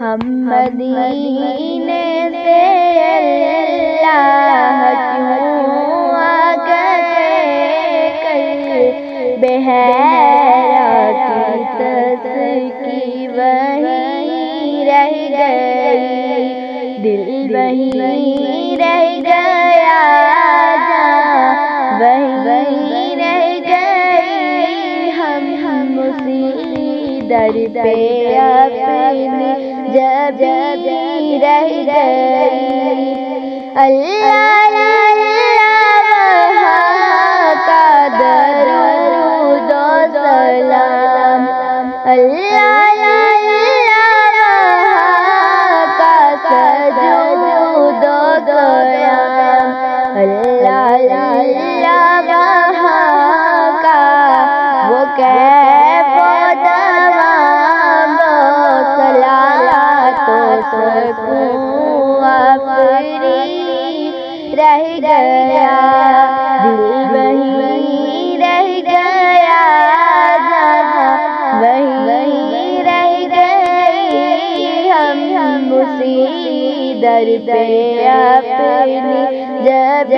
ہم مدینے سے اللہ کیوں آ گئے کل بحیرہ کی تسکی وہیں رہ گئی، دل وہیں رہ گیا جہاں وہیں رہ گئی، ہم اسی در پہ اپنی جب رہ گئی۔ اللہ وہاں کا درود و سلام، اللہ وہاں کا سجود و قیام، اللہ وہاں کا وہ کیف و دوام و صلات و سکون آفری رہ گیا، دل وہیں رہ گیا جہاں وہیں رہ گئی، ہم اسی در پہ اپنی جب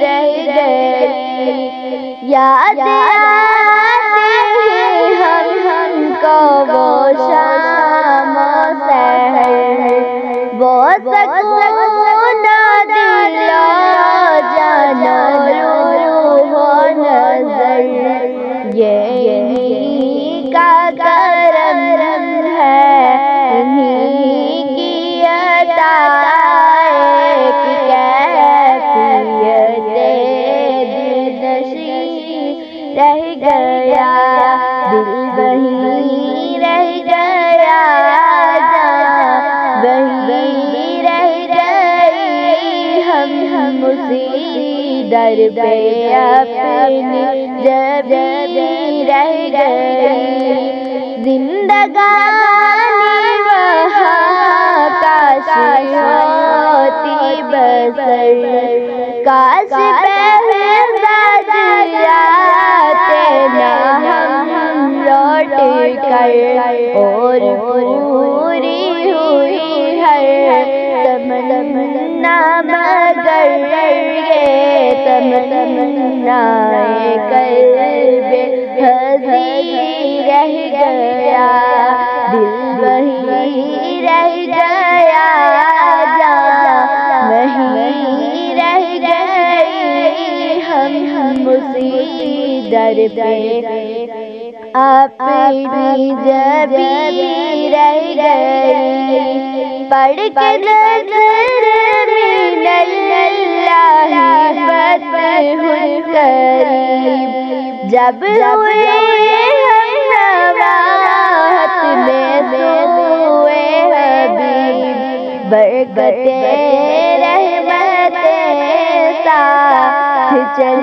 رہ گئی۔ یاد آتے ہیں ہم کو وہ شام و سحر، وہ سکون دل و جان و روح و نظر، یہ انہی کا کرم ہے، انہی کی عطا ایک کیفیت دلنشیں رہ گیا، دل وہیں رہ گیا جہاں وہیں رہ گئی، ہم اسی در پہ اپنی جب رہ گئی۔ زندگانی وہاں کاش ہوتی بسر، کاش پہلے سج جاتے نہ ہم لوٹ کر، اور پوری ہوئی ہر تمنا مگر یہ تمنا قلب حزین رہ گیا، دل وہیں رہ گیا جہاں وہیں رہ گئی، ہم اسی در پہ اپنی جب رہ گئی، پڑھ کے نظر من اللہ فتح قریب، جب ہوئے ہم رواحت میں سوئے حبیب، برکتیں رحمتیں ساتھ چل